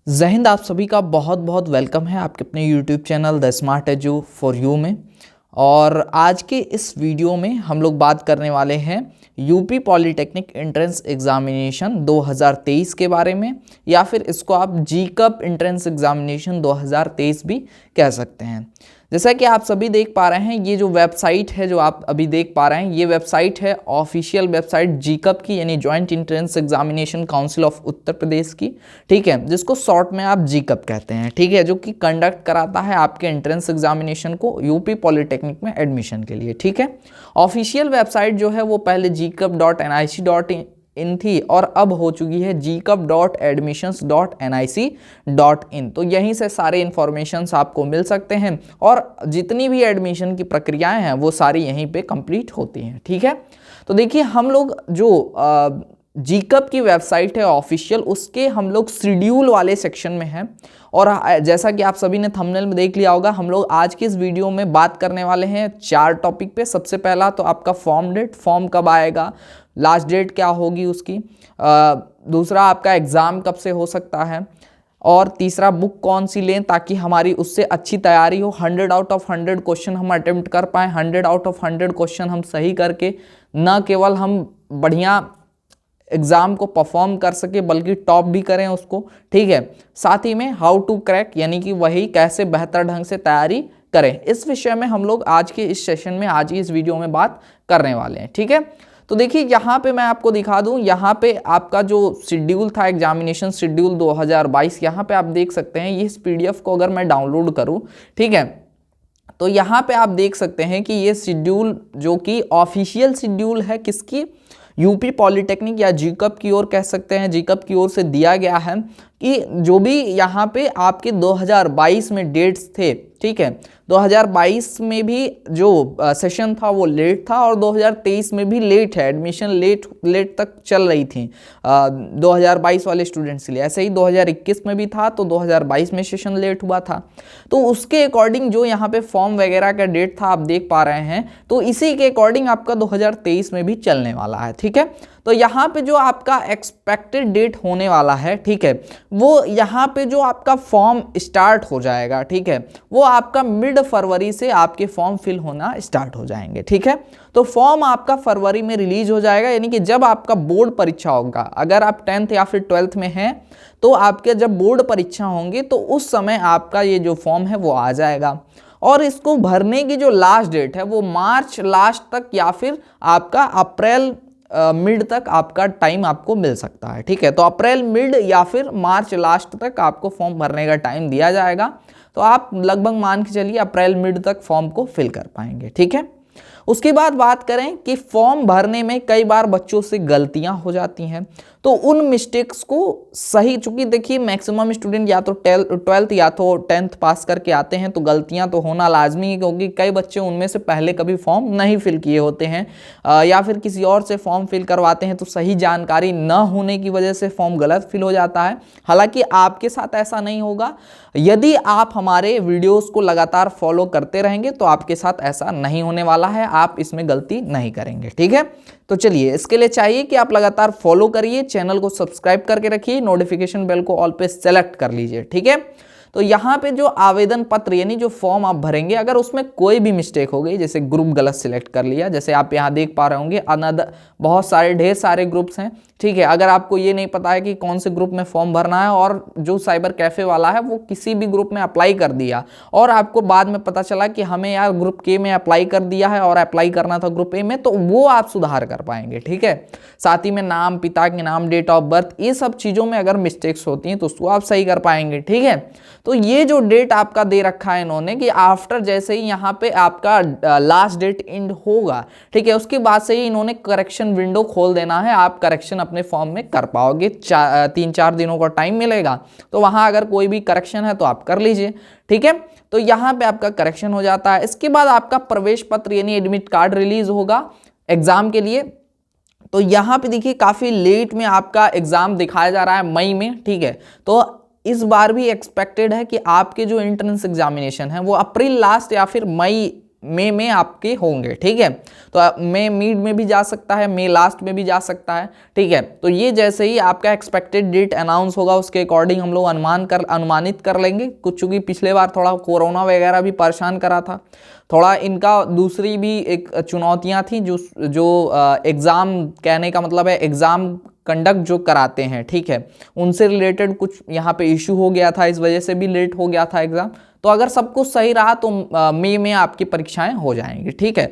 जय हिंद। आप सभी का बहुत बहुत वेलकम है आपके अपने YouTube channel the smart edu for you में। और आज के इस वीडियो में हम लोग बात करने वाले हैं यूपी पॉलिटेक्निक एंट्रेंस एग्जामिनेशन 2023 के बारे में, या फिर इसको आप जीकप एंट्रेंस एग्जामिनेशन 2023 भी कह सकते हैं। जैसा कि आप सभी देख पा रहे हैं, ये जो वेबसाइट है जो आप अभी देख पा रहे हैं, ये वेबसाइट है ऑफिशियल वेबसाइट जीकप की, यानी joint entrance examination council of Uttar Pradesh की, ठीक है, जिसको शॉर्ट में आप जीकप कहते हैं, ठीक है, जो कि कंडक्ट कराता है आपके एंट्रेंस एग्जामिनेशन को यूपी पॉलिटेक्निक में एडमिशन के लिए, ठीक है। ऑफिशियल वेबसाइट जो है वो पहले gcup.nic.in थी और अब हो चुकी है gcup.admissions.nic.in। तो यहीं से सारे इंफॉर्मेशंस आपको मिल सकते हैं और जितनी भी एडमिशन की प्रक्रियाएं हैं वो सारी यहीं पे कंप्लीट होती हैं, ठीक है। तो देखिए, हम लोग जो जीकप की वेबसाइट है ऑफिशियल, उसके हम लोग शेड्यूल वाले सेक्शन में हैं। और जैसा कि आप सभी ने थंबनेल में देख लिया होगा, हम लोग आज की इस वीडियो में बात करने वाले हैं 4 टॉपिक पे। सबसे पहला तो आपका फॉर्म डेट, फॉर्म कब आएगा, लास्ट डेट क्या होगी उसकी, दूसरा आपका एग्ज़ाम कब से हो सकता है, और तीसरा बुक कौन सी लें ताकि हमारी उससे अच्छी तैयारी हो, 100 आउट ऑफ 100 क्वेश्चन हम अटेम्प्ट कर पाएँ, 100 आउट ऑफ 100 क्वेश्चन हम सही करके न केवल हम बढ़िया एग्ज़ाम को परफॉर्म कर सके बल्कि टॉप भी करें उसको, ठीक है। साथ ही में हाउ टू क्रैक, यानी कि वही कैसे बेहतर ढंग से तैयारी करें, इस विषय में हम लोग आज के इस सेशन में, आज की इस वीडियो में बात करने वाले हैं, ठीक है। तो देखिए, यहाँ पे मैं आपको दिखा दूँ, यहाँ पे आपका जो शेड्यूल था एग्जामिनेशन शेड्यूल 2022, यहाँ पे आप देख सकते हैं। ये इस PDF को अगर मैं डाउनलोड करूँ, ठीक है, तो यहाँ पे आप देख सकते हैं कि ये शेड्यूल जो कि ऑफिशियल शेड्यूल है किसकी, यूपी पॉलिटेक्निक या जीकप की ओर कह सकते हैं, जीकप की ओर से दिया गया है कि जो भी यहाँ पे आपके 2022 में डेट्स थे, ठीक है, 2022 में भी जो सेशन था वो लेट था और 2023 में भी लेट है, एडमिशन लेट तक चल रही थी 2022 वाले स्टूडेंट्स के लिए। ऐसे ही 2021 में भी था, तो 2022 में सेशन लेट हुआ था। तो उसके अकॉर्डिंग जो यहाँ पे फॉर्म वगैरह का डेट था आप देख पा रहे हैं, तो इसी के अकॉर्डिंग आपका 2023 में भी चलने वाला है, ठीक है। तो यहाँ पे जो आपका एक्सपेक्टेड डेट होने वाला है, ठीक है, वो यहाँ पे जो आपका फॉर्म स्टार्ट हो जाएगा, ठीक है, वो आपका मिड फरवरी से आपके फॉर्म फिल होना स्टार्ट हो जाएंगे, ठीक है। तो फॉर्म आपका फरवरी में रिलीज हो जाएगा, यानी कि जब आपका बोर्ड परीक्षा होगा, अगर आप 10th या फिर 12th में हैं, तो आपके जब बोर्ड परीक्षा होंगे तो उस समय आपका ये जो फॉर्म है वो आ जाएगा। और इसको भरने की जो लास्ट डेट है वो मार्च लास्ट तक या फिर आपका अप्रैल मिड तक आपका टाइम आपको मिल सकता है, ठीक है। तो अप्रैल मिड या फिर मार्च लास्ट तक आपको फॉर्म भरने का टाइम दिया जाएगा। तो आप लगभग मान के चलिए अप्रैल मिड तक फॉर्म को फिल कर पाएंगे, ठीक है। उसके बाद बात करें कि फॉर्म भरने में कई बार बच्चों से गलतियां हो जाती हैं, तो उन मिस्टेक्स को सही, चूंकि देखिए मैक्सिमम स्टूडेंट या तो 12th या तो 10th पास करके आते हैं, तो गलतियां तो होना लाजमी है, क्योंकि कई बच्चे उनमें से पहले कभी फॉर्म नहीं फिल किए होते हैं या फिर किसी और से फॉर्म फिल करवाते हैं, तो सही जानकारी न होने की वजह से फॉर्म गलत फिल हो जाता है। हालांकि आपके साथ ऐसा नहीं होगा, यदि आप हमारे वीडियोस को लगातार फॉलो करते रहेंगे तो आपके साथ ऐसा नहीं होने वाला है, आप इसमें गलती नहीं करेंगे, ठीक है। तो चलिए, इसके लिए चाहिए कि आप लगातार फॉलो करिए, चैनल को सब्सक्राइब करके रखिए, नोटिफिकेशन बेल को ऑल पे सेलेक्ट कर लीजिए, ठीक है। तो यहाँ पे जो आवेदन पत्र यानी जो फॉर्म आप भरेंगे, अगर उसमें कोई भी मिस्टेक हो गई, जैसे ग्रुप गलत सिलेक्ट कर लिया, जैसे आप यहाँ देख पा रहे होंगे, अनदर बहुत सारे ढेर सारे ग्रुप्स हैं, ठीक है। अगर आपको ये नहीं पता है कि कौन से ग्रुप में फॉर्म भरना है और जो साइबर कैफे वाला है वो किसी भी ग्रुप में अप्लाई कर दिया और आपको बाद में पता चला कि हमें यार ग्रुप के में अप्लाई कर दिया है और अप्लाई करना था ग्रुप ए में, तो वो आप सुधार कर पाएंगे, ठीक है। साथ ही में नाम, पिता के नाम, डेट ऑफ बर्थ, ये सब चीज़ों में अगर मिस्टेक्स होती हैं तो उसको आप सही कर पाएंगे, ठीक है। तो ये जो डेट आपका दे रखा है इन्होंने कि आफ्टर जैसे ही यहाँ पे आपका लास्ट डेट एंड होगा, ठीक है, उसके बाद से ही इन्होंने करेक्शन विंडो खोल देना है, आप करेक्शन अपने फॉर्म में कर पाओगे। 3-4 दिनों का टाइम मिलेगा, तो वहाँ अगर कोई भी करेक्शन है तो आप कर लीजिए, ठीक है। तो यहाँ पे आपका करेक्शन हो जाता है। इसके बाद आपका प्रवेश पत्र यानी एडमिट कार्ड रिलीज होगा एग्जाम के लिए। तो यहाँ पे देखिए काफ़ी लेट में आपका एग्जाम दिखाया जा रहा है, मई में, ठीक है। तो इस बार भी एक्सपेक्टेड है कि आपके जो एंट्रेंस एग्जामिनेशन है वो अप्रैल लास्ट या फिर मई मई में आपके होंगे, ठीक है। तो मई मिड में भी जा सकता है, मई लास्ट में भी जा सकता है, ठीक है। तो ये जैसे ही आपका एक्सपेक्टेड डेट अनाउंस होगा उसके अकॉर्डिंग हम लोग अनुमानित कर लेंगे। कुछ चूंकि पिछले बार थोड़ा कोरोना वगैरह भी परेशान करा था, थोड़ा इनका दूसरी भी एक चुनौतियां थी जो एग्ज़ाम, कहने का मतलब है एग्ज़ाम कंडक्ट जो कराते हैं, ठीक है, उनसे रिलेटेड कुछ यहाँ पे इशू हो गया था, इस वजह से भी लेट हो गया था एग्ज़ाम। तो अगर सब कुछ सही रहा तो मई में आपकी परीक्षाएं हो जाएंगी, ठीक है।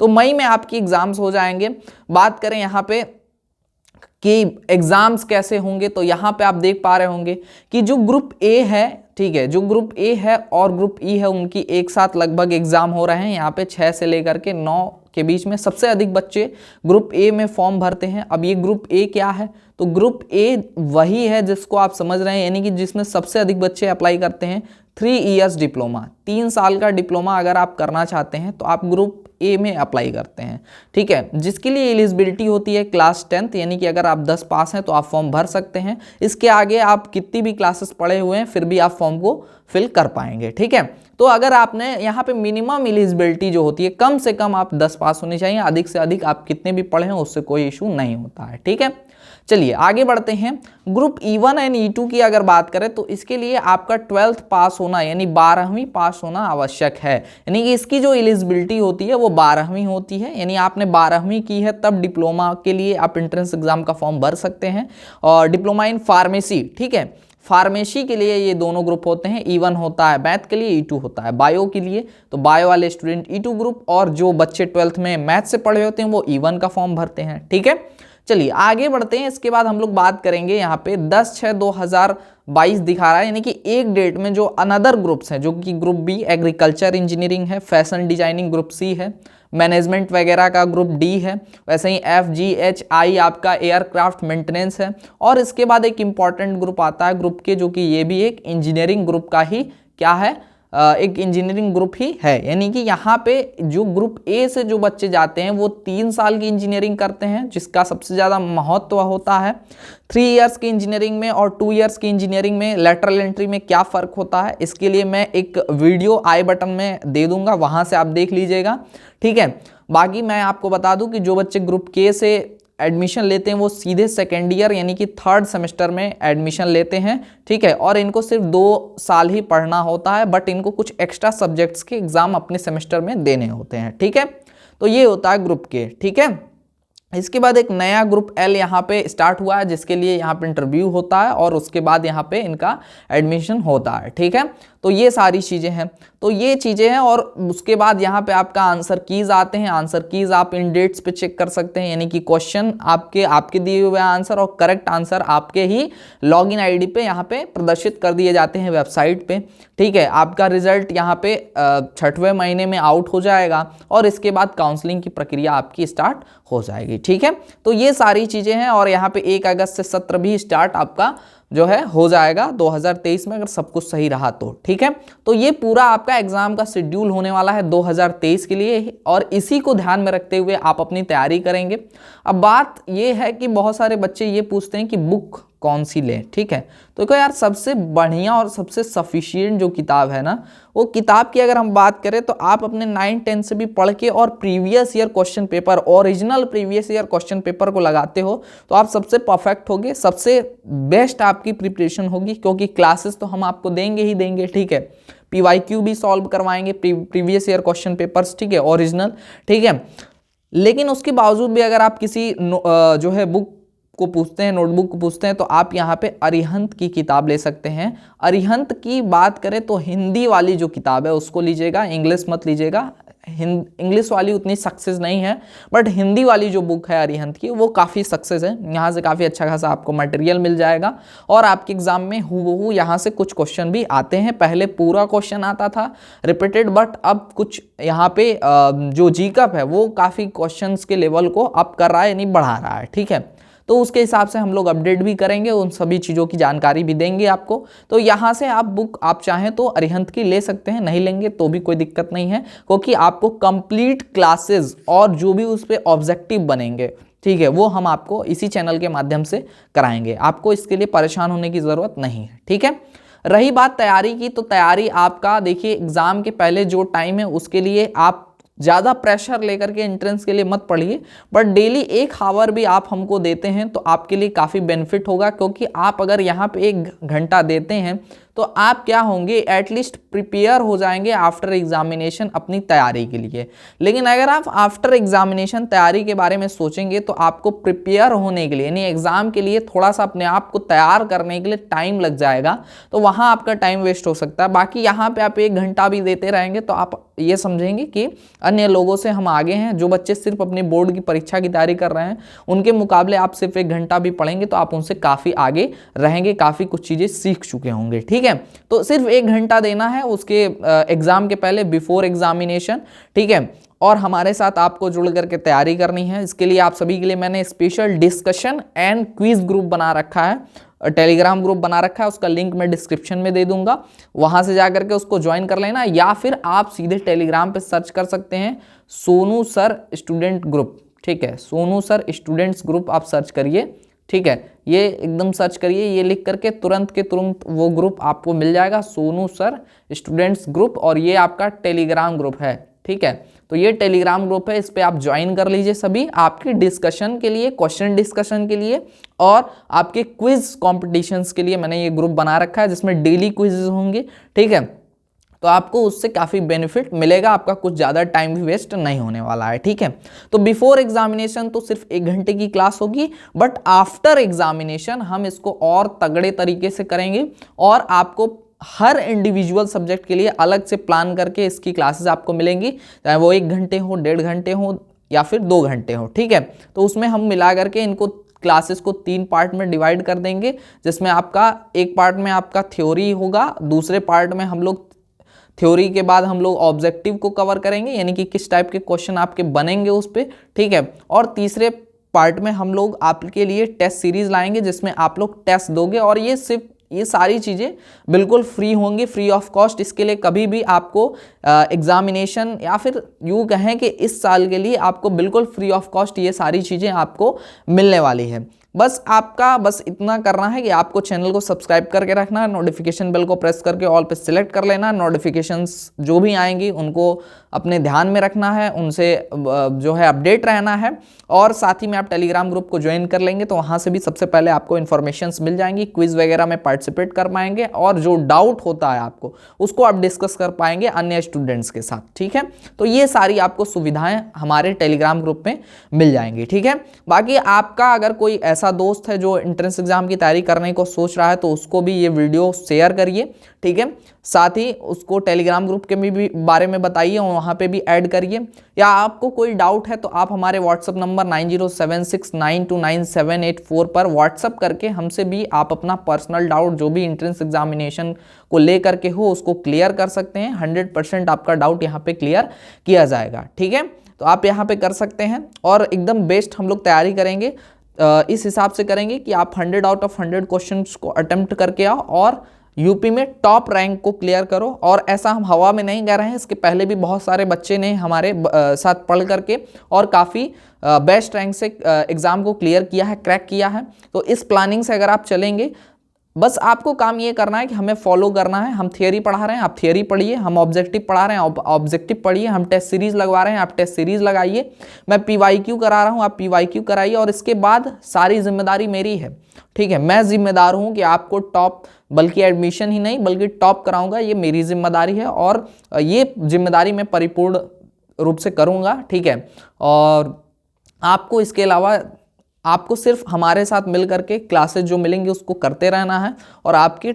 तो मई में आपकी एग्ज़ाम्स हो जाएंगे। बात करें यहाँ पे कि एग्जाम्स कैसे होंगे, तो यहाँ पे आप देख पा रहे होंगे कि जो ग्रुप ए है, ठीक है, जो ग्रुप ए है और ग्रुप ई है, उनकी एक साथ लगभग एग्जाम हो रहे हैं। यहाँ पे 6 से लेकर के 9 के बीच में सबसे अधिक बच्चे ग्रुप ए में फॉर्म भरते हैं। अब ये ग्रुप ए क्या है, तो ग्रुप ए वही है जिसको आप समझ रहे हैं, यानी कि जिसमें सबसे अधिक बच्चे अप्लाई करते हैं। 3 इयर्स डिप्लोमा, 3 साल का डिप्लोमा अगर आप करना चाहते हैं तो आप ग्रुप ए में अप्लाई करते हैं, ठीक है, जिसके लिए एलिजिबिलिटी होती है क्लास 10th, यानी कि अगर आप 10 पास हैं तो आप फॉर्म भर सकते हैं। इसके आगे आप कितनी भी क्लासेस पढ़े हुए हैं फिर भी आप फॉर्म को फिल कर पाएंगे, ठीक है। तो अगर आपने यहाँ पे मिनिमम एलिजिबिलिटी जो होती है, कम से कम आप 10 पास होने चाहिए, अधिक से अधिक आप कितने भी पढ़े हैं उससे कोई इशू नहीं होता है, ठीक है। चलिए आगे बढ़ते हैं। ग्रुप E1 एंड E2 की अगर बात करें तो इसके लिए आपका 12th पास होना, यानी 12वीं पास होना आवश्यक है, यानी कि इसकी जो एलिजिबिलिटी होती है वो 12वीं होती है, यानी आपने 12वीं की है तब डिप्लोमा के लिए आप एंट्रेंस एग्जाम का फॉर्म भर सकते हैं। और डिप्लोमा इन फार्मेसी, ठीक है, फार्मेसी के लिए ये दोनों ग्रुप होते हैं। E1 होता है मैथ के लिए, E2 होता है बायो के लिए। तो बायो वाले स्टूडेंट E2 ग्रुप, और जो बच्चे 12th में मैथ से पढ़े होते हैं वो E1 का फॉर्म भरते हैं, ठीक है। चलिए आगे बढ़ते हैं। इसके बाद हम लोग बात करेंगे यहाँ पे 10/6/2022 दिखा रहा है, यानी कि एक डेट में जो अनदर ग्रुप्स हैं, जो कि ग्रुप बी एग्रीकल्चर इंजीनियरिंग है, फैशन डिजाइनिंग ग्रुप सी है, मैनेजमेंट वगैरह का ग्रुप डी है, वैसे ही FGHI आपका एयरक्राफ्ट मेंटेनेंस है। और इसके बाद एक इंपॉर्टेंट ग्रुप आता है ग्रुप के, जो कि ये भी एक इंजीनियरिंग ग्रुप का ही क्या है, एक इंजीनियरिंग ग्रुप ही है। यानी कि यहाँ पे जो ग्रुप ए से जो बच्चे जाते हैं वो 3 साल की इंजीनियरिंग करते हैं, जिसका सबसे ज़्यादा महत्व होता है। 3 इयर्स की इंजीनियरिंग में और 2 इयर्स की इंजीनियरिंग में लैटरल एंट्री में क्या फ़र्क होता है, इसके लिए मैं एक वीडियो आई बटन में दे दूंगा, वहाँ से आप देख लीजिएगा, ठीक है। बाकी मैं आपको बता दूं कि जो बच्चे ग्रुप के से एडमिशन लेते हैं वो सीधे सेकेंड ईयर यानी कि 3rd सेमेस्टर में एडमिशन लेते हैं, ठीक है। और इनको सिर्फ 2 साल ही पढ़ना होता है, बट इनको कुछ एक्स्ट्रा सब्जेक्ट्स के एग्जाम अपने सेमेस्टर में देने होते हैं, ठीक है। तो ये होता है ग्रुप के, ठीक है। इसके बाद एक नया ग्रुप एल यहाँ पे स्टार्ट हुआ है, जिसके लिए यहाँ पे इंटरव्यू होता है और उसके बाद यहाँ पे इनका एडमिशन होता है, ठीक है। तो ये सारी चीज़ें हैं, तो ये चीज़ें हैं। और उसके बाद यहाँ पे आपका आंसर कीज आते हैं। आंसर कीज आप इन डेट्स पे चेक कर सकते हैं, यानी कि क्वेश्चन आपके दिए हुए आंसर और करेक्ट आंसर आपके ही लॉगिन आईडी पे यहाँ पे प्रदर्शित कर दिए जाते हैं वेबसाइट पे, ठीक है। आपका रिजल्ट यहाँ पे 6वें महीने में आउट हो जाएगा और इसके बाद काउंसलिंग की प्रक्रिया आपकी स्टार्ट हो जाएगी, ठीक है। तो ये सारी चीज़ें हैं और यहाँ पे 1 अगस्त से सत्र भी स्टार्ट आपका जो है हो जाएगा 2023 में, अगर सब कुछ सही रहा तो, ठीक है। तो ये पूरा आपका एग्जाम का शेड्यूल होने वाला है 2023 के लिए, और इसी को ध्यान में रखते हुए आप अपनी तैयारी करेंगे। अब बात ये है कि बहुत सारे बच्चे ये पूछते हैं कि बुक कौन सी लें, ठीक है। तो देखो यार, सबसे बढ़िया और सबसे सफिशिएंट जो किताब है ना, वो किताब की अगर हम बात करें तो आप अपने 9-10 से भी पढ़ के और previous year question paper, original previous year question paper को लगाते हो तो आप सबसे परफेक्ट होगे, सबसे बेस्ट आपकी प्रिपरेशन होगी, क्योंकि क्लासेस तो हम आपको देंगे ही देंगे, ठीक है। PYQ भी सॉल्व करवाएंगे, प्रीवियस ईयर क्वेश्चन पेपर्स, ठीक है, ओरिजिनल, ठीक है। लेकिन उसके बावजूद भी अगर आप किसी जो है बुक को पूछते हैं, नोटबुक को पूछते हैं, तो आप यहाँ पे अरिहंत की किताब ले सकते हैं। अरिहंत की बात करें तो हिंदी वाली जो किताब है उसको लीजिएगा, इंग्लिश मत लीजिएगा। इंग्लिश वाली उतनी सक्सेस नहीं है, बट हिंदी वाली जो बुक है अरिहंत की वो काफ़ी सक्सेस है। यहाँ से काफ़ी अच्छा खासा आपको मटेरियल मिल जाएगा और आपके एग्जाम में हूबहू यहाँ से कुछ क्वेश्चन भी आते हैं। पहले पूरा क्वेश्चन आता था रिपीटेड, बट अब कुछ यहाँ पे जो जीकअप है वो काफ़ी क्वेश्चंस के लेवल को अप कर रहा है, यानी बढ़ा रहा है, ठीक है। तो उसके हिसाब से हम लोग अपडेट भी करेंगे, उन सभी चीज़ों की जानकारी भी देंगे आपको। तो यहाँ से आप बुक आप चाहें तो अरिहंत की ले सकते हैं, नहीं लेंगे तो भी कोई दिक्कत नहीं है, क्योंकि आपको कंप्लीट क्लासेस और जो भी उस पर ऑब्जेक्टिव बनेंगे, ठीक है, वो हम आपको इसी चैनल के माध्यम से कराएंगे। आपको इसके लिए परेशान होने की ज़रूरत नहीं है, ठीक है। रही बात तैयारी की, तो तैयारी आपका देखिए एग्ज़ाम के पहले जो टाइम है उसके लिए आप ज़्यादा प्रेशर लेकर के एंट्रेंस के लिए मत पढ़िए, बट डेली 1 आवर भी आप हमको देते हैं तो आपके लिए काफ़ी बेनिफिट होगा, क्योंकि आप अगर यहाँ पे 1 घंटा देते हैं तो आप क्या होंगे, एटलीस्ट प्रिपेयर हो जाएंगे आफ्टर एग्जामिनेशन अपनी तैयारी के लिए। लेकिन अगर आप आफ्टर एग्जामिनेशन तैयारी के बारे में सोचेंगे तो आपको प्रिपेयर होने के लिए यानी एग्जाम के लिए थोड़ा सा अपने आप को तैयार करने के लिए टाइम लग जाएगा, तो वहाँ आपका टाइम वेस्ट हो सकता है। बाकी यहाँ पे आप 1 घंटा भी देते रहेंगे तो आप ये समझेंगे कि अन्य लोगों से हम आगे हैं। जो बच्चे सिर्फ अपने बोर्ड की परीक्षा की तैयारी कर रहे हैं उनके मुकाबले आप सिर्फ 1 घंटा भी पढ़ेंगे तो आप उनसे काफ़ी आगे रहेंगे, काफ़ी कुछ चीज़ें सीख चुके होंगे। ठीक है, तो सिर्फ 1 घंटा देना है उसके एग्जाम के पहले, बिफोर एग्जामिनेशन। ठीक है, और हमारे साथ आपको जुड़ करके तैयारी करनी है। इसके लिए आप सभी के लिए मैंने special discussion and quiz group बना रखा है, टेलीग्राम ग्रुप बना रखा है, उसका लिंक मैं डिस्क्रिप्शन में दे दूंगा, वहां से जाकर के उसको ज्वाइन कर लेना, या फिर आप सीधे टेलीग्राम पे सर्च कर सकते हैं सोनू सर स्टूडेंट ग्रुप। ठीक है, सोनू सर स्टूडेंट्स ग्रुप आप सर्च करिए। ठीक है, ये एकदम सर्च करिए, ये लिख करके तुरंत के तुरंत वो ग्रुप आपको मिल जाएगा, सोनू सर स्टूडेंट्स ग्रुप, और ये आपका टेलीग्राम ग्रुप है। ठीक है, तो ये टेलीग्राम ग्रुप है, इस पे आप ज्वाइन कर लीजिए सभी, आपकी डिस्कशन के लिए, क्वेश्चन डिस्कशन के लिए और आपके क्विज कॉम्पिटिशन्स के लिए मैंने ये ग्रुप बना रखा है जिसमें डेली क्विजेज होंगे। ठीक है, तो आपको उससे काफ़ी बेनिफिट मिलेगा, आपका कुछ ज़्यादा टाइम भी वेस्ट नहीं होने वाला है। ठीक है, तो बिफोर एग्जामिनेशन तो सिर्फ 1 घंटे की क्लास होगी, बट आफ्टर एग्जामिनेशन हम इसको और तगड़े तरीके से करेंगे और आपको हर इंडिविजुअल सब्जेक्ट के लिए अलग से प्लान करके इसकी क्लासेस आपको मिलेंगी, चाहे वो 1 घंटे हो, 1.5 घंटे हो या फिर 2 घंटे हो। ठीक है, तो उसमें हम मिला करके इनको क्लासेस को 3 पार्ट में डिवाइड कर देंगे, जिसमें आपका एक पार्ट में आपका थ्योरी होगा, दूसरे पार्ट में हम लोग थ्योरी के बाद हम लोग ऑब्जेक्टिव को कवर करेंगे, यानी कि किस टाइप के क्वेश्चन आपके बनेंगे उस पर। ठीक है, और तीसरे पार्ट में हम लोग आपके लिए टेस्ट सीरीज लाएंगे जिसमें आप लोग टेस्ट दोगे, और ये सारी चीज़ें बिल्कुल फ्री होंगी, फ्री ऑफ कॉस्ट। इसके लिए कभी भी आपको एग्जामिनेशन या फिर यूँ कहें कि इस साल के लिए आपको बिल्कुल फ्री ऑफ कॉस्ट ये सारी चीज़ें आपको मिलने वाली है। बस इतना करना है कि आपको चैनल को सब्सक्राइब करके रखना है, नोटिफिकेशन बेल को प्रेस करके ऑल पे सिलेक्ट कर लेना, नोटिफिकेशंस जो भी आएंगी उनको अपने ध्यान में रखना है, उनसे जो है अपडेट रहना है, और साथ ही में आप टेलीग्राम ग्रुप को ज्वाइन कर लेंगे तो वहाँ से भी सबसे पहले आपको इन्फॉर्मेशंस मिल जाएंगी, क्विज वगैरह में पार्टिसिपेट कर पाएंगे और जो डाउट होता है आपको उसको आप डिस्कस कर पाएंगे अन्य स्टूडेंट्स के साथ। ठीक है, तो ये सारी आपको सुविधाएं हमारे टेलीग्राम ग्रुप में मिल जाएंगी। ठीक है, बाकी आपका अगर कोई ऐसा दोस्त है जो एंट्रेंस एग्जाम की तैयारी करने को सोच रहा है तो उसको भी ये वीडियो शेयर करिए। ठीक है, साथ ही उसको टेलीग्राम ग्रुप के भी बारे में बताइए और वहाँ पे भी ऐड करिए। या आपको कोई डाउट है तो आप हमारे व्हाट्सअप नंबर 9076929784 पर व्हाट्सअप करके हमसे भी आप अपना पर्सनल डाउट जो भी एंट्रेंस एग्जामिनेशन को लेकर के हो उसको क्लियर कर सकते हैं। 100% आपका डाउट यहाँ पे क्लियर किया जाएगा। ठीक है, तो आप यहाँ पे कर सकते हैं और एकदम बेस्ट हम लोग तैयारी करेंगे, इस हिसाब से करेंगे कि आप 100 आउट ऑफ 100 क्वेश्चंस को अटेम्प्ट करके आओ और यूपी में टॉप रैंक को क्लियर करो। और ऐसा हम हवा में नहीं कह रहे हैं, इसके पहले भी बहुत सारे बच्चे ने हमारे साथ पढ़ करके और काफ़ी बेस्ट रैंक से एग्ज़ाम को क्लियर किया है, क्रैक किया है। तो इस प्लानिंग से अगर आप चलेंगे, बस आपको काम ये करना है कि हमें फॉलो करना है। हम थियरी पढ़ा रहे हैं, आप थियरी पढ़िए, हम ऑब्जेक्टिव पढ़ा रहे हैं, ऑब्जेक्टिव पढ़िए, हम टेस्ट सीरीज लगवा रहे हैं, आप टेस्ट सीरीज लगाइए, मैं PYQ करा रहा हूँ, आप PYQ कराइए, और इसके बाद सारी जिम्मेदारी मेरी है। ठीक है, मैं जिम्मेदार हूँ कि आपको टॉप, बल्कि एडमिशन ही नहीं बल्कि टॉप कराऊंगा, ये मेरी जिम्मेदारी है और ये जिम्मेदारी मैं परिपूर्ण रूप से करूँगा। ठीक है, और आपको इसके अलावा आपको सिर्फ हमारे साथ मिल करके क्लासेस जो मिलेंगी उसको करते रहना है, और आपकी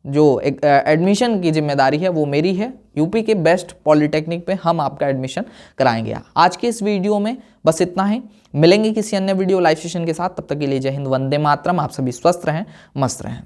जो एडमिशन की जिम्मेदारी है वो मेरी है। यूपी के बेस्ट पॉलिटेक्निक पे हम आपका एडमिशन कराएंगे। आज के इस वीडियो में बस इतना ही, मिलेंगे किसी अन्य वीडियो लाइव सेशन के साथ, तब तक के लिए जय हिंद, वंदे मातरम। आप सभी स्वस्थ रहें, मस्त रहें।